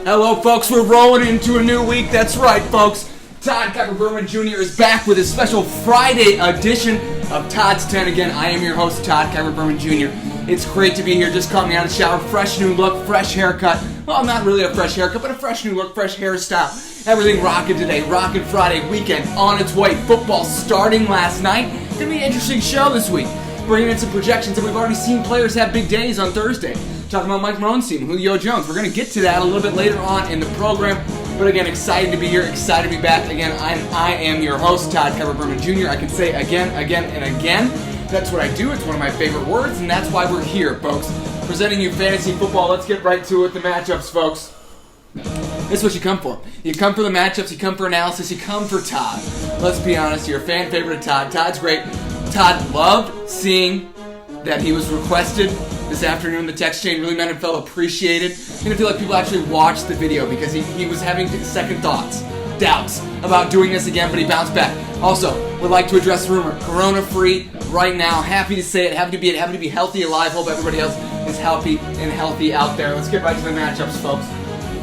Hello, folks. We're rolling into a new week. That's right, folks. Todd Kiper Berman Jr. is back with his special Friday edition of Todd's 10. Again, I am your host, Todd Kiper Berman Jr. It's great to be here. Just caught me out of the shower. Fresh new look, fresh haircut. Well, not really a fresh haircut, but a fresh new look, fresh hairstyle. Everything rocking today. Rocking Friday weekend on its way. Football starting last night. Gonna be an interesting show this week. Bringing in some projections, and we've already seen players have big days on Thursday. Talking about Mike Marone's team, Julio Jones. We're going to get to that a little bit later on in the program. But again, excited to be here, excited to be back. Again, I am your host, Todd Kiper Berman Jr. I can say again, and again. That's what I do. It's one of my favorite words, and that's why we're here, folks. Presenting you fantasy football. Let's get right to it, the matchups, folks. This is what you come for. You come for the matchups, you come for analysis, you come for Todd. Let's be honest, you're a fan favorite of Todd. Todd's great. Todd loved seeing that he was requested this afternoon. The text chain really meant and felt appreciated. And I feel like people actually watched the video because he was having second thoughts, doubts about doing this again, but he bounced back. Also, would like to address the rumor. Corona-free right now. Happy to say it. Happy to be healthy, alive. Hope everybody else is healthy and healthy out there. Let's get right to the matchups, folks.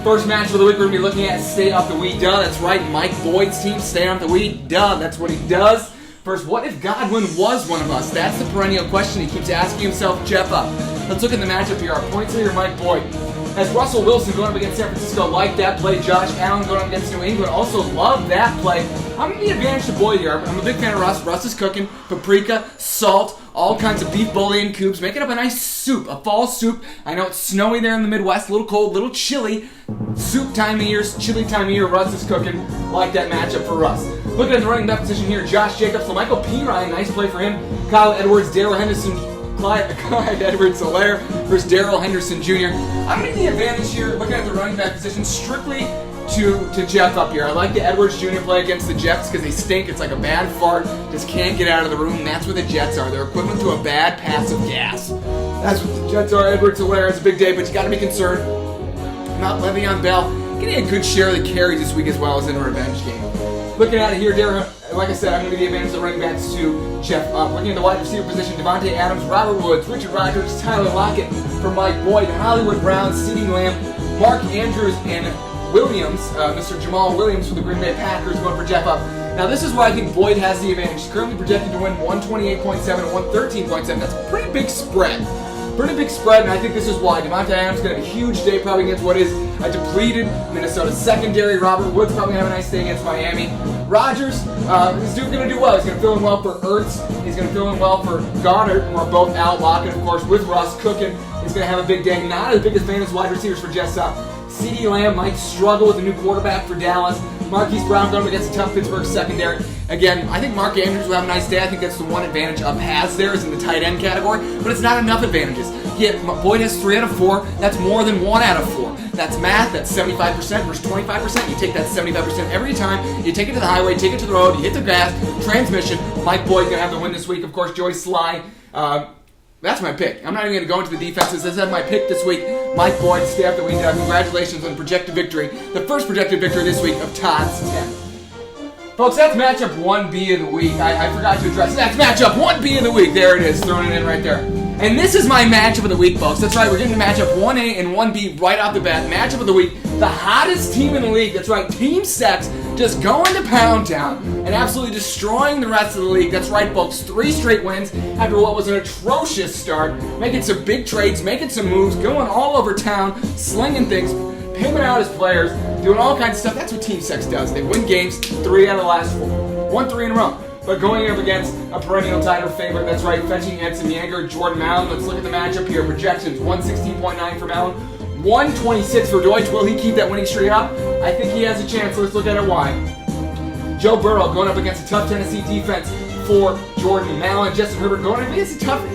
First match of the week we're going to be looking at Stay Off the Weed. Duh, that's right. Mike Boyd's team, Stay Off the Weed. Duh, that's what he does. First, what if Godwin was one of us? That's the perennial question he keeps asking himself. Jeff up. Let's look at the matchup here. Our points leader, Mike Boyd. Has Russell Wilson going up against San Francisco, like that play. Josh Allen going up against New England, also love that play. I'm going to be advantage to Boyd here. I'm a big fan of Russ. Russ is cooking paprika, salt, all kinds of beef bouillon cubes, making up a nice soup, a fall soup. I know it's snowy there in the Midwest, a little cold, a little chilly. Soup time of year, chilly time of year. Russ is cooking. Like that matchup for Russ. Looking at the running back position here, Josh Jacobs, Michael P. Ryan, nice play for him. Kyle Edwards, Darrell Henderson, Clyde Edwards-Helaire versus Darrell Henderson Jr. I'm going to need the advantage here, looking at the running back position, strictly to Jeff up here. I like the Edwards Jr. play against the Jets because they stink. It's like a bad fart. Just can't get out of the room. That's what the Jets are. They're equivalent to a bad pass of gas. That's what the Jets are. Edwards-Helaire, it's a big day, but you got to be concerned about Le'Veon Bell getting a good share of the carries this week as well as in a revenge game. Looking at it here, like I said, I'm going to be the advantage of the running backs to Jeff up. Looking at the wide receiver position, Devontae Adams, Robert Woods, Richard Rodgers, Tyler Lockett for Mike Boyd, Hollywood Brown, CeeDee Lamb, Mark Andrews, and Williams, Mr. Jamal Williams for the Green Bay Packers going for Jeff up. Now this is why I think Boyd has the advantage. He's currently projected to win 128.7 and 113.7. That's a pretty big spread. And I think this is why. Devontae Adams going to have a huge day probably against what is a depleted Minnesota secondary. Robert Woods probably going to have a nice day against Miami. Rodgers, this dude's going to do well. He's going to fill in well for Ertz. He's going to fill in well for Goddard, who are both out. Lockett, of course, with Russ cooking. He's going to have a big day. Not as big as fan as wide receivers for Jets up. CeeDee Lamb might struggle with a new quarterback for Dallas. Marquise Brown going against a tough Pittsburgh secondary. Again, I think Mark Andrews will have a nice day. I think that's the one advantage Up has there is in the tight end category, but it's not enough advantages. Yeah, Boyd has 3 out of 4. That's more than 1 out of 4. That's math. That's 75% versus 25%. You take that 75% every time. You take it to the highway, take it to the road, you hit the gas, transmission. Mike Boyd going to have the win this week. Of course, Joey Sly. That's my pick. I'm not even going to go into the defenses. This is my pick this week. Mike Boyd, Stay Off the Weed. Congratulations on projected victory. The first projected victory this week of Todd's 10. Folks, that's matchup 1B of the week. I forgot to address it. That's matchup 1B of the week. There it is, throwing it in right there. And this is my matchup of the week, folks. That's right, we're getting to matchup 1A and 1B right off the bat. Matchup of the week, the hottest team in the league. That's right, Team Sex just going to Pound Town and absolutely destroying the rest of the league. That's right, folks, 3 straight wins after what was an atrocious start. Making some big trades, making some moves, going all over town, slinging things, pimping out his players, doing all kinds of stuff. That's what Team Sex does. They win games 3 out of the last 4. Won 3 in a row. But going up against a perennial title favorite, that's right, fetching Edson Yeager, Jordan Allen. Let's look at the matchup here. Projections, 116.9 for Allen, 126 for Deutsch. Will he keep that winning streak up? I think he has a chance. Let's look at it why. Joe Burrow going up against a tough Tennessee defense for Jordan Allen. Justin Herbert going up against a tough...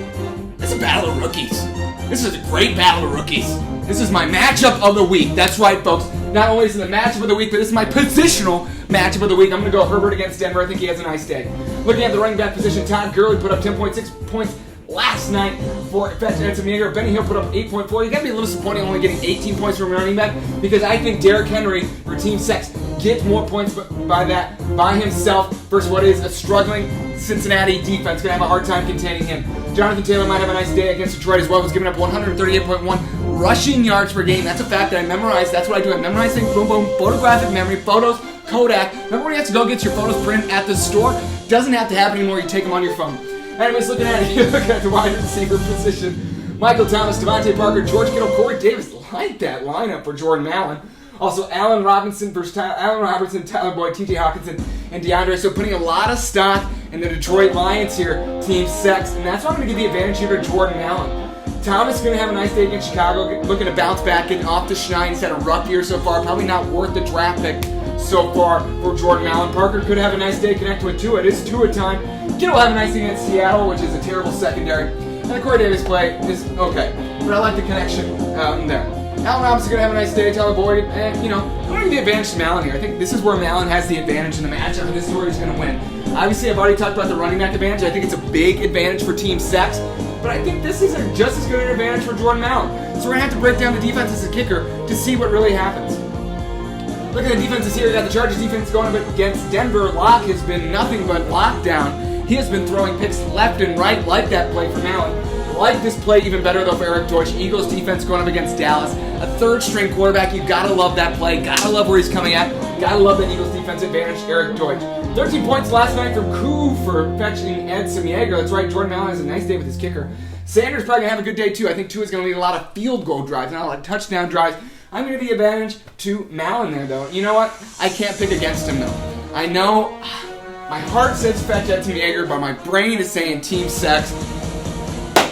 It's a battle of rookies. This is a great battle of rookies. This is my matchup of the week. That's right, folks. Not only is it the matchup of the week, but this is my positional matchup of the week. I'm going to go Herbert against Denver. I think he has a nice day. Looking at the running back position, Todd Gurley put up 10.6 points last night for Edson Yeager. Benny Hill put up 8.4. You got to be a little disappointed only getting 18 points from running back because I think Derrick Henry for Team Sex gets more points by himself versus what is a struggling Cincinnati defense going to have a hard time containing him. Jonathan Taylor might have a nice day against Detroit as well. He's giving up 138.1 rushing yards per game. That's a fact that I memorized. That's what I do. I memorize things. Boom, boom. Photographic memory. Photos. Kodak. Remember when you have to go get your photos printed at the store? Doesn't have to happen anymore. You take them on your phone. Anyways, looking at it, looking at the wide receiver position. Michael Thomas, Devontae Parker, George Kittle, Corey Davis. Like that lineup for Jordan Allen. Also, Allen Robinson, Tyler Boyd, T.J. Hawkinson, and DeAndre. So putting a lot of stock in the Detroit Lions here, Team Sex. And that's why I'm going to give the advantage here to Jordan Allen. Thomas is going to have a nice day against Chicago, looking to bounce back, getting off the shine. He's had a rough year so far. Probably not worth the draft pick so far for Jordan Allen. Parker could have a nice day connecting with Tua. It is Tua time. Kittle will have a nice day against Seattle, which is a terrible secondary. And the Corey Davis play is okay. But I like the connection there. Allen Robinson is going to have a nice day. Tyler Boyd, and I'm going to give the advantage to Malin here. I think this is where Malin has the advantage in the matchup, and this is where he's going to win. Obviously, I've already talked about the running back advantage. I think it's a big advantage for Team Sex, but I think this is just as good an advantage for Jordan Malin. So we're going to have to break down the defense as a kicker to see what really happens. Look at the defenses here. We got the Chargers defense going up against Denver. Locke has been nothing but lockdown. He has been throwing picks left and right like that play for Malin. Like this play even better though for Eric Deutsch. Eagles defense going up against Dallas. A third-string quarterback. You gotta love that play. Gotta love where he's coming at. Gotta love that Eagles defense advantage. Eric Deutsch. 13 points last night from Koo for fetching Ed Semiago. That's right. Jordan Allen has a nice day with his kicker. Sanders probably gonna have a good day too. I think Tua is gonna lead a lot of field goal drives, not a lot of touchdown drives. I'm gonna give the advantage to Malin there though. You know what? I can't pick against him though. I know my heart says fetch Ed Semiago, but my brain is saying Team Sex.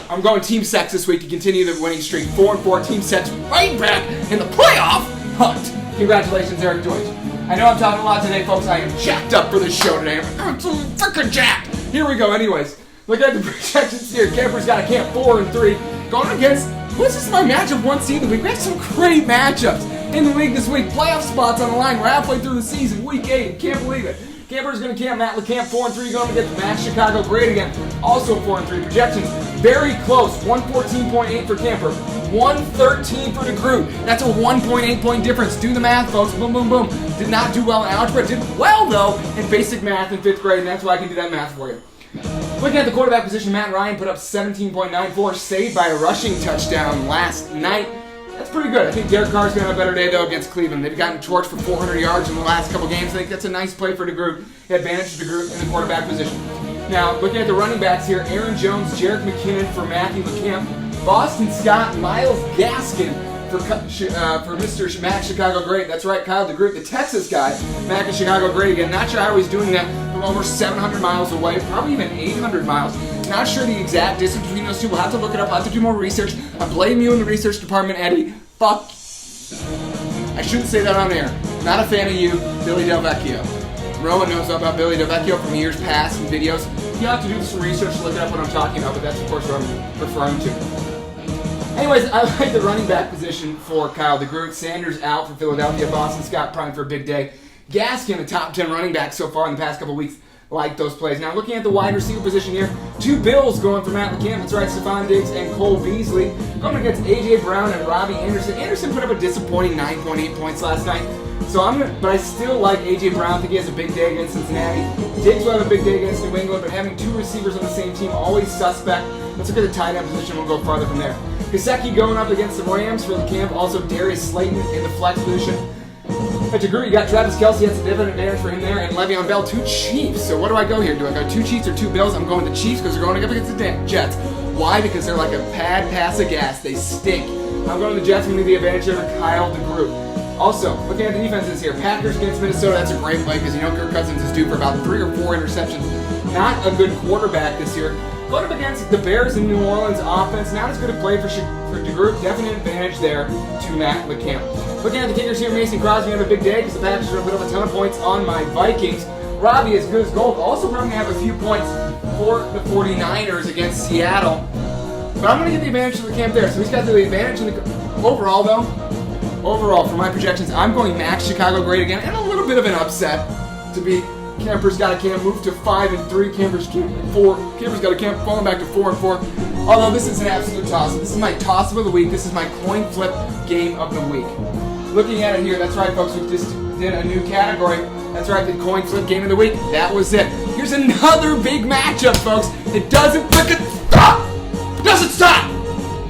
I'm going Team Sex this week to continue the winning streak. 4-4, Team Sex right back in the playoff hunt. Congratulations, Eric Deutsch. I know I'm talking a lot today, folks. I am jacked up for this show today. I'm so freaking jacked. Here we go. Anyways, look at the projections here. Camper's got a camp 4-3. Going against, this is my matchup 1 seed of the week. We have some great matchups in the league this week. Playoff spots on the line. We're halfway through the season, week 8. Can't believe it. Camper's going to camp Matt LeCamp 4-3, going against Max Chicago Great again. Also 4-3. Projections very close. 114.8 for Camper. 113 for DeGroot. That's a 1.8 point difference. Do the math, folks. Boom, boom, boom. Did not do well in algebra. Did well, though, in basic math in 5th grade, and that's why I can do that math for you. Looking at the quarterback position, Matt Ryan put up 17.94, saved by a rushing touchdown last night. That's pretty good. I think Derek Carr's going to have a better day, though, against Cleveland. They've gotten torched for 400 yards in the last couple games. I think that's a nice play for DeGroot. Advantage to DeGroot in the quarterback position. Now, looking at the running backs here, Aaron Jones, Jerick McKinnon for Matthew LeCamp, Boston Scott, Myles Gaskin for Mr. Mac Chicago Great. That's right, Kyle DeGroot, the Texas guy. Mac and Chicago Great again. Not sure how he's doing that from over 700 miles away, probably even 800 miles. Not sure the exact distance between those two. We'll have to look it up. I'll have to do more research. I blame you in the research department, Eddie. Fuck. I shouldn't say that on air. Not a fan of you, Billy Del Vecchio. Rowan knows about Billy Del Vecchio from years past and videos. You have to do some research to look up what I'm talking about, but that's of course what I'm referring to. Anyways, I like the running back position for Kyle DeGroot. Sanders out for Philadelphia. Boston Scott primed for a big day. Gaskin, the top 10 running back so far in the past couple weeks. Like those plays. Now looking at the wide receiver position here, 2 Bills going for Matt LeCamp. That's right, Stephon Diggs and Cole Beasley. Going against A.J. Brown and Robbie Anderson. Anderson put up a disappointing 9.8 points last night. But I still like A.J. Brown. I think he has a big day against Cincinnati. Diggs will have a big day against New England, but having 2 receivers on the same team, always suspect. Let's look at the tight end position. We'll go farther from there. Gesicki going up against the Rams for LeCamp. Also Darius Slayton in the flex position. At DeGroot, you got Travis Kelce, that's a dividend advantage for him there, and Le'Veon Bell, 2 Chiefs. So what do I go here? Do I go 2 Chiefs or 2 Bills? I'm going the Chiefs because they're going up against the Jets. Why? Because they're like a pad pass of gas. They stink. I'm going to the Jets. I'm going to leave the advantage here to Kyle DeGroot. Also, looking at the defenses here, Packers against Minnesota, that's a great play because you know Kirk Cousins is due for about 3 or 4 interceptions. Not a good quarterback this year. Going up against the Bears in New Orleans offense, not as good a play for DeGroot. Definite advantage there to Matt LeCamp. Looking at the kickers here, Mason Crosby have a big day because the Packers are going to put up a ton of points on my Vikings. Robbie is good as gold. Also probably going to have a few points for the 49ers against Seattle. But I'm going to give the advantage to LeCamp there. So he's got the advantage in the overall, though. Overall, for my projections, I'm going Max Chicago Great again, and a little bit of an upset to be Camper's got a camp move to 5-3. Camper's camp 4. Camper's got a camp falling back to 4-4. Although this is an absolute toss. This is my toss-up of the week. This is my coin flip game of the week. Looking at it here, that's right, folks. We just did a new category. That's right, the coin flip game of the week. That was it. You Here's another big matchup, folks. It doesn't frickin' stop! It doesn't stop!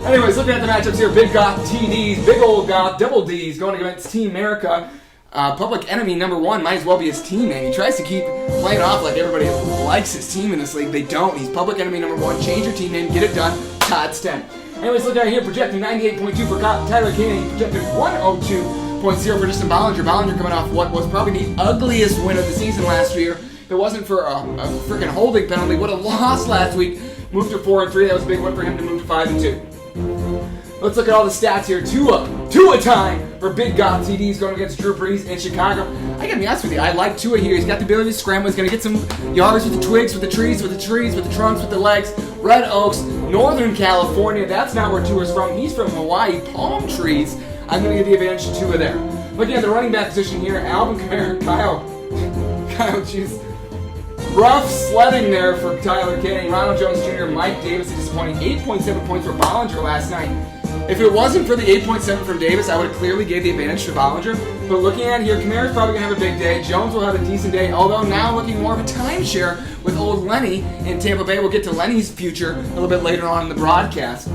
Anyways, looking at the matchups here, Big Goth TDs, Big Old Goth, Double Ds going against Team America. Public Enemy #1 might as well be his team name. He tries to keep playing off like everybody likes his team in this league. They don't. He's Public Enemy #1. Change your team name, get it done. Todd's 10. Anyways, look out here, projecting 98.2 for Tyler Kane. Projected 102.0 for Justin Bollinger. Bollinger coming off what was probably the ugliest win of the season last year. If it wasn't for a freaking holding penalty, would have lost last week. Moved to 4-3. That was a big win for him to move to 5-2. Let's look at all the stats here. Tua time for Big Goth TDs going against Drew Brees in Chicago. I gotta be honest with you, I like Tua here. He's got the ability to scramble. He's gonna get some yards with the twigs, with the trees, with the trunks, with the legs. Red Oaks, Northern California. That's not where Tua's from. He's from Hawaii. Palm trees. I'm gonna give the advantage to Tua there. Looking at the running back position here, Alvin Kamara, Kyle, jeez. Rough sledding there for Tyler Kane. Ronald Jones Jr., Mike Davis, disappointing 8.7 points for Bollinger last night. If it wasn't for the 8.7 from Davis, I would have clearly gave the advantage to Bollinger. But looking at here, Kamara's probably going to have a big day. Jones will have a decent day, although now looking more of a timeshare with old Lenny in Tampa Bay. We'll get to Lenny's future a little bit later on in the broadcast.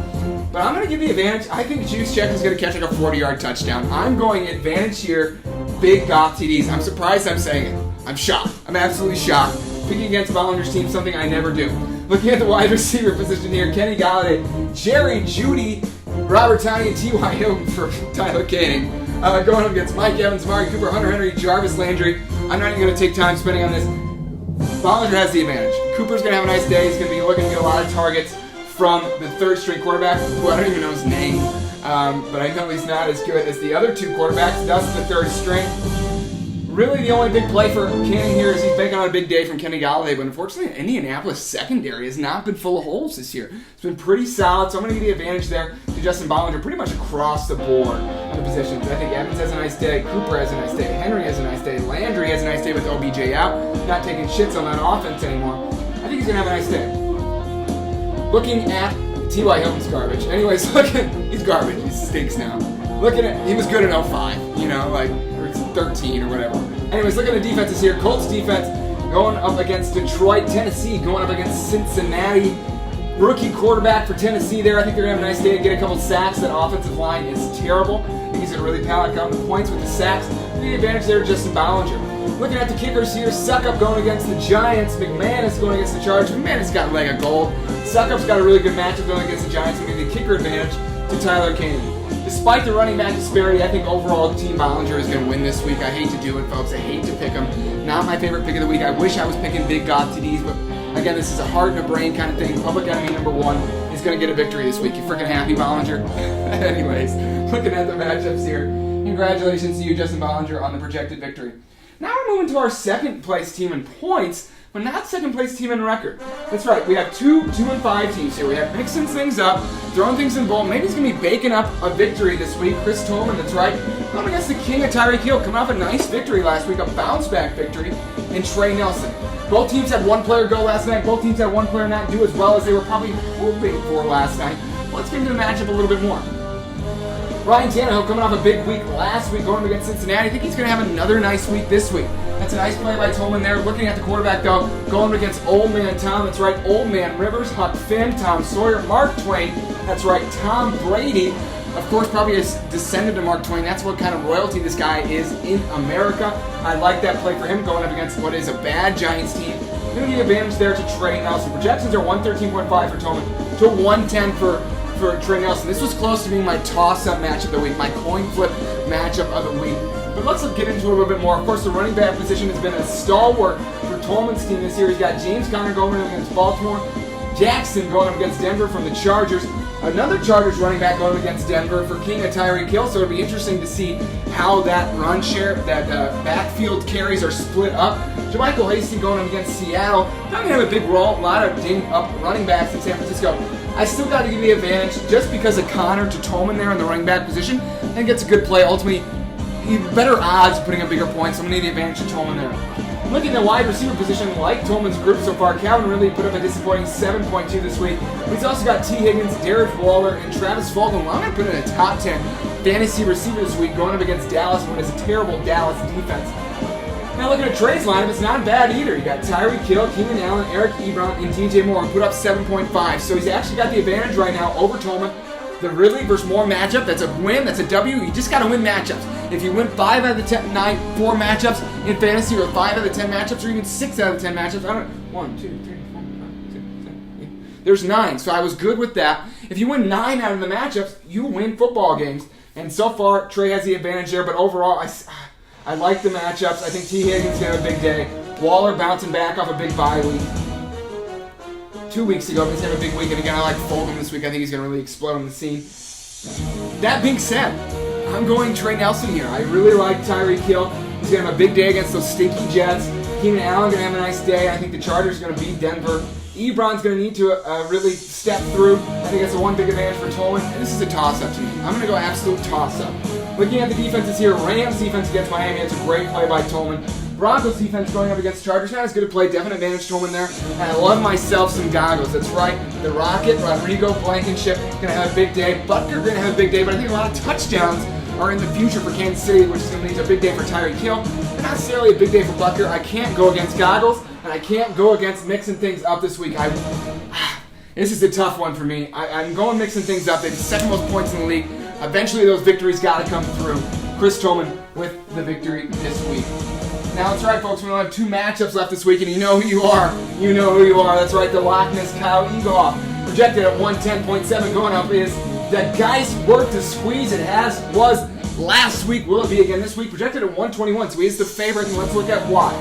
But I'm going to give the advantage. I think Juszczyk is going to catch like a 40-yard touchdown. I'm going advantage here, Big Goth TDs. I'm surprised I'm saying it. I'm shocked. I'm absolutely shocked. Picking against Bollinger's team, something I never do. Looking at the wide receiver position here, Kenny Galladay, Jerry Jeudy, Robert Toney, and T.Y. Hilton for Tyler Kane. Going up against Mike Evans, Amari Cooper, Hunter Henry, Jarvis Landry. I'm not even going to take time spending on this. Bollinger has the advantage. Cooper's going to have a nice day. He's going to be looking to get a lot of targets from the third-string quarterback, who I don't even know his name, but I know he's not as good as the other two quarterbacks. That's the third string. Really, the only big play for Cannon here is he's banking on a big day from Kenny Galladay, but unfortunately, Indianapolis secondary has not been full of holes this year. It's been pretty solid, so I'm going to give the advantage there to Justin Bollinger pretty much across the board on the positions. I think Evans has a nice day, Cooper has a nice day, Henry has a nice day, Landry has a nice day with OBJ out, not taking shits on that offense anymore. I think he's going to have a nice day. Looking at T.Y. Hilton's garbage. Anyways, he's garbage. He stinks now. He was good in 05, or 13 or whatever. Anyways, look at the defenses here. Colts defense going up against Detroit. Tennessee going up against Cincinnati. Rookie quarterback for Tennessee there. I think they're going to have a nice day to get a couple sacks. That offensive line is terrible. I think he's going to really pound out the points with the sacks. The advantage there, Justin Bollinger. Looking at the kickers here, Suckup going against the Giants. McManus going against the Chargers. McManus got a leg of gold. Suckup's got a really good matchup going against the Giants and give the kicker advantage to Tyler Kane. Despite the running back disparity, I think overall Team Bollinger is going to win this week. I hate to do it, folks. I hate to pick him. Not my favorite pick of the week. I wish I was picking Big Goth TDs, but again, this is a heart and a brain kind of thing. Public Enemy #1 is going to get a victory this week. You freaking happy, Bollinger? Anyways, looking at the matchups here. Congratulations to you, Justin Bollinger, on the projected victory. Now we're moving to our second place team in points, but not second place team in record. That's right, we have 2-5 teams here. We have mixing things up, throwing things in the bowl. Maybe he's going to be baking up a victory this week. Chris Tolman, that's right, going against the king of Tyreek Hill, coming off a nice victory last week, a bounce-back victory in Trey Nelson. Both teams had one player go last night. Both teams had one player not do as well as they were probably hoping for last night. Let's get into the matchup a little bit more. Ryan Tannehill coming off a big week last week going against Cincinnati. I think he's going to have another nice week this week. That's a nice play by Tolman there. Looking at the quarterback, though, going against Old Man Tom. That's right, Old Man Rivers, Huck Finn, Tom Sawyer, Mark Twain. That's right, Tom Brady. Of course, probably a descendant to Mark Twain. That's what kind of royalty this guy is in America. I like that play for him going up against what is a bad Giants team. Going to give advantage there to Trey Nelson. Projections are 113.5 for Tolman to 110 for Trey Nelson. This was close to being my toss-up matchup of the week, my coin flip matchup of the week. But let's get into it a little bit more. Of course, the running back position has been a stalwart for Tolman's team this year. He's got James Conner going up against Baltimore, Jackson going up against Denver from the Chargers, another Chargers running back going against Denver for King of Tyreek Hill. So it'll be interesting to see how that run share, that backfield carries are split up. JaMychal Hasty going up against Seattle. Not going to have a big role, a lot of ding-up running backs in San Francisco. I still got to give the advantage just because of Connor to Tolman there in the running back position. I think it's a good play. Ultimately, better odds putting up bigger points. So I'm going to need the advantage to Tolman there. Looking at the wide receiver position, like Tolman's group so far, Calvin Ridley put up a disappointing 7.2 this week. He's also got T. Higgins, Derek Waller, and Travis Fulgham. Well, I'm going to put in a top 10 fantasy receiver this week going up against Dallas when it's a terrible Dallas defense. Now looking at Trey's lineup, it's not bad either. You got Tyreek Hill, Keenan Allen, Eric Ebron, and DJ Moore, and put up 7.5. So he's actually got the advantage right now over Tolman. The Ridley versus Moore matchup, that's a win, that's a W. You just got to win matchups. If you win 5 out of the 10, 4 matchups in fantasy, or 5 out of the 10 matchups, or even 6 out of the 10 matchups, I don't know. 1, 2, 3, 4, 5, 6, 7, 8. There's 9, so I was good with that. If you win 9 out of the matchups, you win football games. And so far, Trey has the advantage there, but overall, I like the matchups. I think T. Higgins going to have a big day. Waller bouncing back off a big bye week 2 weeks ago, but he's going to have a big week. And again, I like Fulgham this week. I think he's going to really explode on the scene. That being said, I'm going Trey Nelson here. I really like Tyreek Hill. He's going to have a big day against those stinky Jets. Keenan Allen going to have a nice day. I think the Chargers are going to beat Denver. Ebron's going to need to really step through. I think that's the one big advantage for Tolman. And this is a toss-up to me. I'm going to go absolute toss-up. Looking at the defenses here, Rams defense against Miami. It's a great play by Tolman. Broncos defense going up against Chargers. Not as good a play. Definite advantage Tolman there. And I love myself some goggles. That's right. The Rocket, Rodrigo Blankenship, going to have a big day. Butker going to have a big day. But I think a lot of touchdowns are in the future for Kansas City, which is going to lead to a big day for Tyreek Hill. But not necessarily a big day for Butker. I can't go against goggles. And I can't go against mixing things up this week. This is a tough one for me. I'm going mixing things up. They have the second most points in the league. Eventually those victories got to come through. Chris Tolman with the victory this week. Now that's right, folks. We only have 2 matchups left this week, and you know who you are. You know who you are. That's right, the Loch Ness Kyle Eaglehoff. Projected at 110.7 going up is the Geist worth to squeeze. It was last week. Will it be again this week? Projected at 121, so he is the favorite, and let's look at why.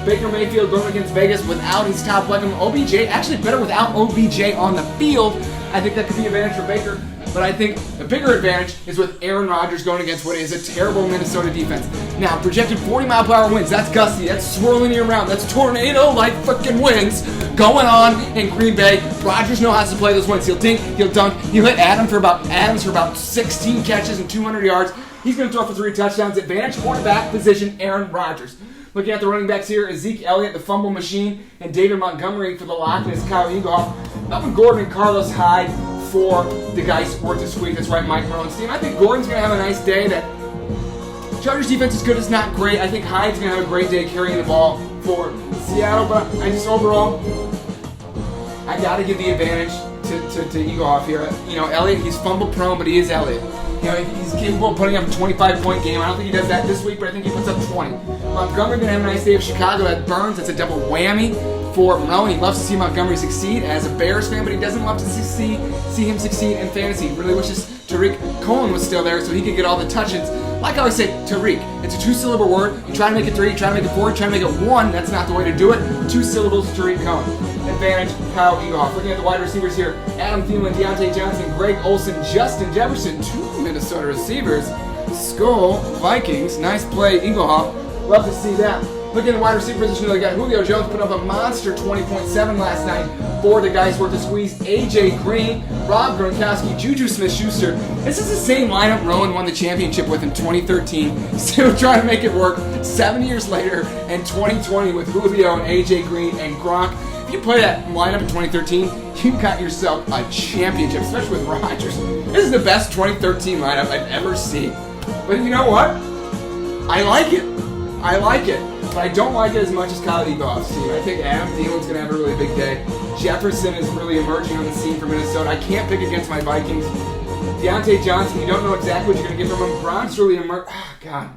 Baker Mayfield going against Vegas without his top weapon. OBJ actually better without OBJ on the field. I think that could be an advantage for Baker. But I think the bigger advantage is with Aaron Rodgers going against what is a terrible Minnesota defense. Now, projected 40-mile-per-hour winds. That's gusty. That's swirling you around. That's tornado-like freaking winds going on in Green Bay. Rodgers knows how to play those winds. He'll dink, he'll dunk. He'll hit Adams for about 16 catches and 200 yards. He's going to throw for 3 touchdowns. Advantage quarterback position, Aaron Rodgers. Looking at the running backs here, Zeke Elliott, the fumble machine, and David Montgomery for the Loch Ness Kyle Eaglehoff. Melvin Gordon and Carlos Hyde for the Geist worth the squeeze. That's right, Mike Merlin's team. I think Gordon's going to have a nice day. That Chargers defense is good. It's not great. I think Hyde's going to have a great day carrying the ball for Seattle. But I just overall, I got to give the advantage to Eaglehoff here. You know, Elliott, he's fumble prone, but he is Elliott. You know, he's capable of putting up a 25-point game. I don't think he does that this week, but I think he puts up 20. Montgomery going to have a nice day of Chicago at Burns. That's a double whammy for Merlin. He loves to see Montgomery succeed as a Bears fan, but he doesn't love to see him succeed in fantasy. He really wishes Tariq Cohen was still there so he could get all the touches. Like I always say, Tariq. It's a 2-syllable word. You try to make it 3, you try to make it 4, you try to make it 1. That's not the way to do it. 2 syllables, Tariq Cohen. Advantage, Kyle Eaglehoff. Looking at the wide receivers here, Adam Thielen, Deontay Johnson, Greg Olsen, Justin Jefferson, 2 Minnesota receivers. Skull, Vikings. Nice play, Eaglehoff. Love to see that. Looking at the wide receiver position, they got Julio Jones put up a monster 20.7 last night for the guys worth the squeeze. AJ Green, Rob Gronkowski, Juju Smith-Schuster. This is the same lineup Rowan won the championship with in 2013. Still trying to make it work 7 years later in 2020 with Julio and AJ Green and Gronk. If you play that lineup in 2013, you got yourself a championship, especially with Rodgers. This is the best 2013 lineup I've ever seen. But you know what? I like it. But I don't like it as much as Kyle Eaglehoff's team. I think Adam Thielen's going to have a really big day. Jefferson is really emerging on the scene for Minnesota. I can't pick against my Vikings. Deontay Johnson, you don't know exactly what you're going to get from him. Gronk's really emerging. God.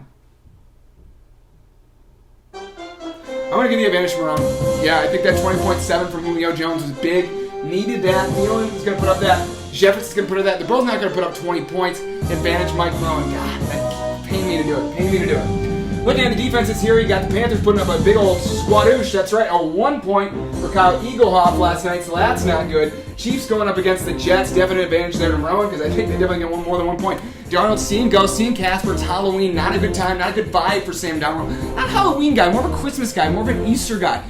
I'm going to give the advantage for Ron. Yeah, I think that 20.7 from Julio Jones was big. Needed that. Thielen is going to put up that. Jefferson's going to put up that. They're both not going to put up 20 points. Advantage Mike Merlin. God, that pained me to do it. Looking at the defenses here, you got the Panthers putting up a big old squadoosh. That's right, a 1 point for Kyle Eaglehoff last night, so that's not good. Chiefs going up against the Jets. Definite advantage there to Rowan because I think they definitely get more than 1 point. Darnold, seeing Casper. It's Halloween. Not a good time, not a good vibe for Sam Darnold. Not a Halloween guy, more of a Christmas guy, more of an Easter guy.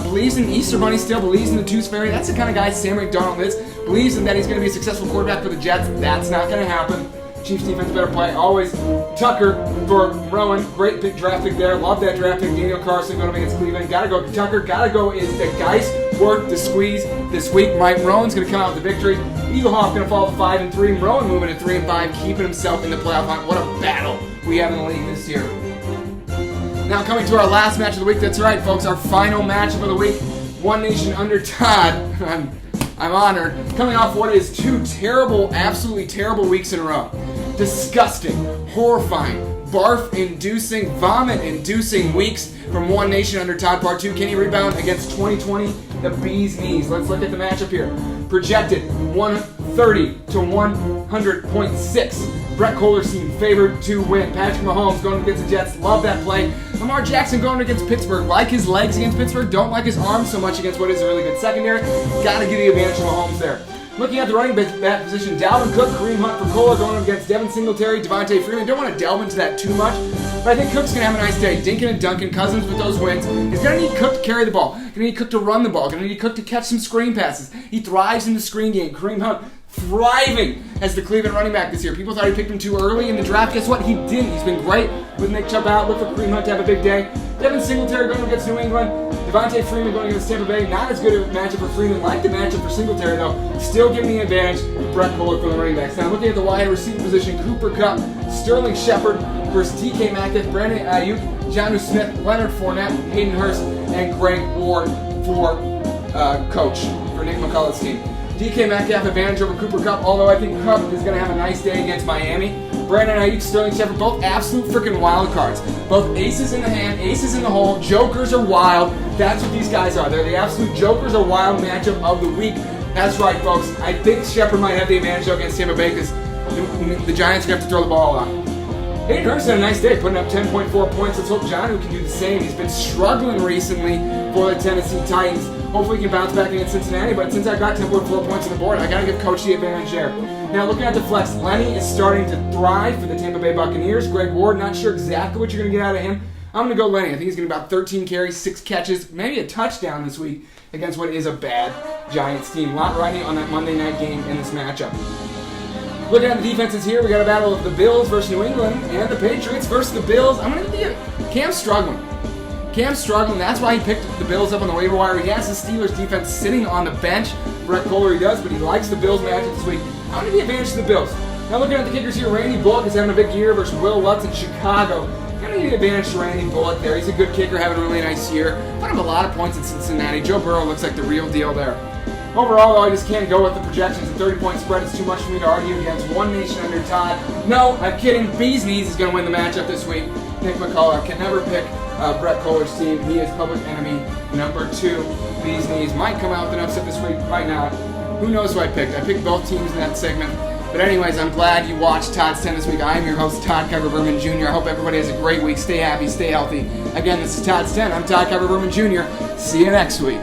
Believes in Easter Bunny still, believes in the Tooth Fairy. That's the kind of guy Sam Darnold is. Believes in that he's going to be a successful quarterback for the Jets. That's not going to happen. Chiefs defense better play. Always Tucker for Rowan. Great big draft pick there. Love that draft pick. Daniel Carson going up against Cleveland. Gotta go Tucker. Gotta go is the Geist worth the squeeze this week. Mike Rowan's going to come out with the victory. Eaglehoff going to fall to 5-3. Rowan moving to 3-5, keeping himself in the playoff hunt. What a battle we have in the league this year. Now coming to our last match of the week. That's right, folks, our final matchup of the week. One Nation under Todd. I'm honored. Coming off what is two terrible, absolutely terrible weeks in a row. Disgusting, horrifying, barf-inducing, vomit-inducing weeks from One Nation under Todd. Part 2, can he rebound against 2020? The Bee's Knees. Let's look at the matchup here. Projected 130 to 100.6. Brett Kohler's team favored to win. Patrick Mahomes going against the Jets. Love that play. Lamar Jackson going against Pittsburgh. Like his legs against Pittsburgh. Don't like his arms so much against what is a really good secondary. Got to give the advantage to Mahomes there. Looking at the running back position, Dalvin Cook, Kareem Hunt for Kohler going up against Devin Singletary, Devontae Freeman. Don't want to delve into that too much, but I think Cook's going to have a nice day. Dinkin and Duncan, Cousins with those wins. He's going to need Cook to carry the ball. Going to need Cook to run the ball. Going to need Cook to catch some screen passes. He thrives in the screen game. Kareem Hunt thriving as the Cleveland running back this year. People thought he picked him too early in the draft. Guess what? He didn't. He's been great with Nick Chubb out. Look for Kareem Hunt to have a big day. Devin Singletary going against New England. Devontae Freeman going against Tampa Bay. Not as good a matchup for Freeman. Like the matchup for Singletary, though. Still giving the advantage to Brett Kohler from the running backs. Now looking at the wide receiver position, Cooper Kupp, Sterling Shepard versus DK Metcalf, Brandon Ayuk, Jonnu Smith, Leonard Fournette, Hayden Hurst, and Greg Ward for coach for Nick McCullough's team. DK Metcalf advantage over Cooper Kupp, although I think Kupp is going to have a nice day against Miami. Brandon Ayuk, Sterling Shepard, both absolute freaking wild cards. Both aces in the hand, aces in the hole, jokers are wild. That's what these guys are. They're the absolute jokers are wild matchup of the week. That's right, folks. I think Shepard might have the advantage against Tampa Bay because the Giants are going to have to throw the ball a lot. Hayden Hurst had a nice day, putting up 10.4 points. Let's hope Jonnu can do the same. He's been struggling recently for the Tennessee Titans. Hopefully he can bounce back against Cincinnati, but since I got 10.4 points on the board, I got to give Coach the advantage there. Now looking at the flex, Lenny is starting to thrive for the Tampa Bay Buccaneers. Greg Ward, not sure exactly what you're going to get out of him. I'm going to go Lenny. I think he's going to be about 13 carries, 6 catches, maybe a touchdown this week against what is a bad Giants team. A lot riding on that Monday night game in this matchup. Looking at the defenses here, we got a battle of the Bills versus New England and the Patriots versus the Bills. I'm going to give Cam's struggling. That's why he picked the Bills up on the waiver wire. He has the Steelers defense sitting on the bench. Brett Kohler he does, but he likes the Bills matchup this week. I'm going to give the advantage to the Bills. Now looking at the kickers here, Randy Bullock is having a big year versus Will Lutz in Chicago. Going to give the advantage to Randy Bullock there. He's a good kicker, having a really nice year. Put him a lot of points in Cincinnati. Joe Burrow looks like the real deal there. Overall, though, I just can't go with the projections. The 30-point spread is too much for me to argue against One Nation under Todd. No, I'm kidding. Bee's Knees is going to win the matchup this week. Nick McCullough can never pick Brett Kohler's team. He is public enemy number 2. Bee's Knees might come out with an upset this week, might not. Who knows who I picked? I picked both teams in that segment. But anyways, I'm glad you watched Todd's 10 this week. I am your host, Todd Kiper Berman Jr. I hope everybody has a great week. Stay happy, stay healthy. Again, this is Todd's 10. I'm Todd Kiper Berman Jr. See you next week.